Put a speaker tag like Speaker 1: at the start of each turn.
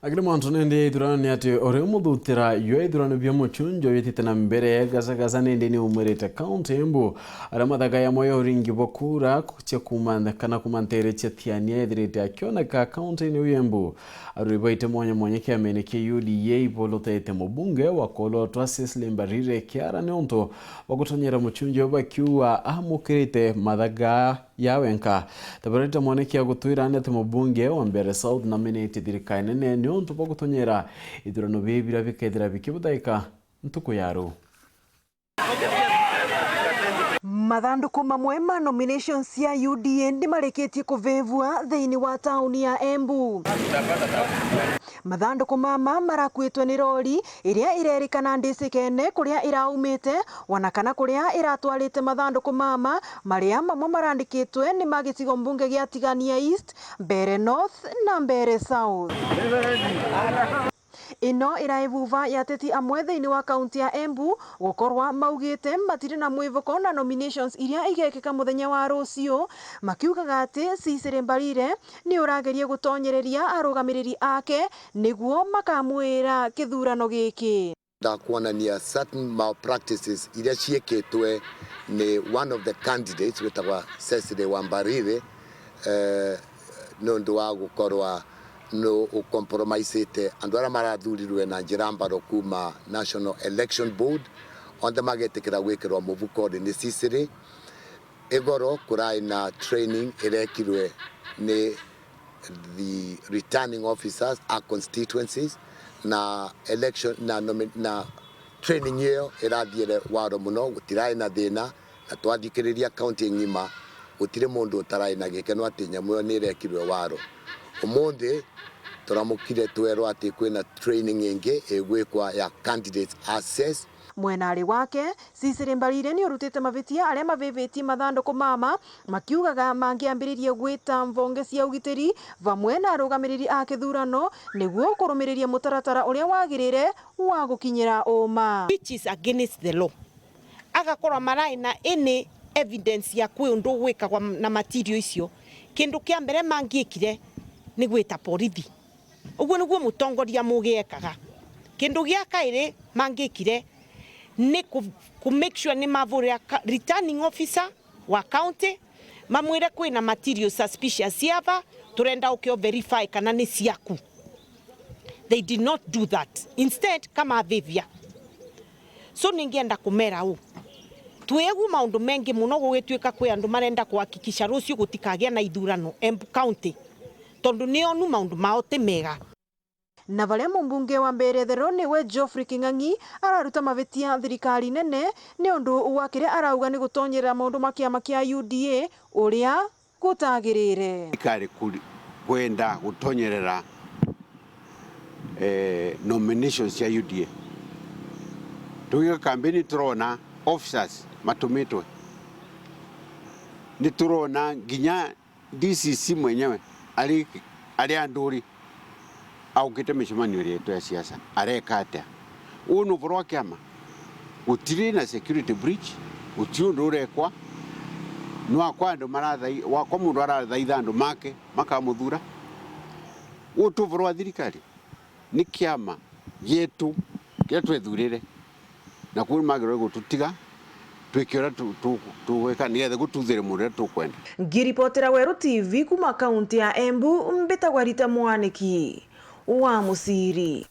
Speaker 1: Agire mwantu nende idurano ni ati ore umuthutira yo idurano bya MUCHUJO yitite na mbere gaza nende ni umwerete county EMBU ara mathaga ya moyo ringi bo KURA kuche kumandakana kumantere TIGANIA ithirite akioneka county ni EMBU aribaite mwanya kiamene ke UDA ibolotete mubunge wakolo Twasis Limbarire kiara neonto wakutonyera MUCHUJO bakiwa amukirite mathaga yawenka tabarita mwaneki agutwira ane mubunge wa mbere South nominate thirikaine ne onto bagutonyera idurano bibira bikethira bikibutaika ntuko yaro
Speaker 2: mathanduku mamwe ma nominations ya UDA ndimareketie kuvevua thiini wa tauni ya EMBU. Mathanduku mama marakwitwe ni rori iria irerikana ndicikene kuria iraumite wanakana kuria iratwarite mathanduku mama maria mamwe marandikitwe ni magicigo mbunge gia TIGANIA East, Mbere North na Mbere South. Ino iraivuva ya teti amwe thiini wa kaunti ya EMBU gukorwa maugite matiri na mwivoko na nominations iria igekika muthenya wa rucio makiugaga ati Cicely Mbarire ni urageria gutonyereria arugamiriri ake niguo makamwira kithurano giki
Speaker 3: da kuonania certain malpractices iria cieketwe ni one of the candidates wetagwa Cicely Mbarire nondu wa gukorwa no compromisete andu ara marathurirwe na njira mbaro kuma National Election Board onde magetekera gwikirwa muvuko ni Cicely egoro kurai na training irekirwe ni the returning officers a constituencies na election na training hiyo irathiere waro muno gutirai na thina na twathikiriria county ngima gutire mundu utarai na gikeno ati nyamuyo ni irekirwe waro umundi turamukire twero ati kwina training ingi egwikwa ya candidates access.
Speaker 2: Mwenari wake Cicely Mbarire ni urutite mavitia aria mavivitie mathanduku mama makiugaga mangiambiririe gwita mvonge cia ugitiri vamwe na arugamiriri a kithurano niguo kurumiriria mutaratara uria wagirire wa gukinyira uma
Speaker 4: which is against the law. Agakorwa marai na any evidence ya kwi undu gwikagwa na material icio kindu kia mbere mangiekire ni gwita borithi uguo niguo mutongoria mugiekaga kindu gia kaire mangiekire ni ku make sure ni mavure returning officer wa county mamwire kwina material suspicious yava turenda ukio verify kana ni ciaku. They did not do that. Instead kama avivia so ningienda kumera u tuegu maundu mengi muno gugituika kwi andu marenda kuhakikisha rucio gutikagia na ithurano EMBU county tondu ni onu maundu mao ti mega.
Speaker 2: Na varia mumbunge wa Mbere Thero niwe Geoffrey King'ang'i araruta mavitia thirikari nene ni undu wa kire arauga ni gutonyera maundu makiama kia UDA uria gutagirire
Speaker 5: thirikari kwenda gutonyerera nominations ya UDA tuiga kampeni turona officers matumitwe ni turona nginya DCC mwenyewe ali anduri au kite mishimanio yetu ya siasa areka atia unu vorwa kiama utiri na security breach utiundu urekwa nwa kwando marathai wa kwa mundu arathaitha andu make makamuthura utu vorwa thirikari ni kiama yetu twethurire na kuri magiro gututiga twikira tuweka nigetha gututhire mundu tukwenda.
Speaker 2: Ngiripotera Weru TV kuma kaunti ya EMBU mbitagwa Rita Mwaniki wa Musiri.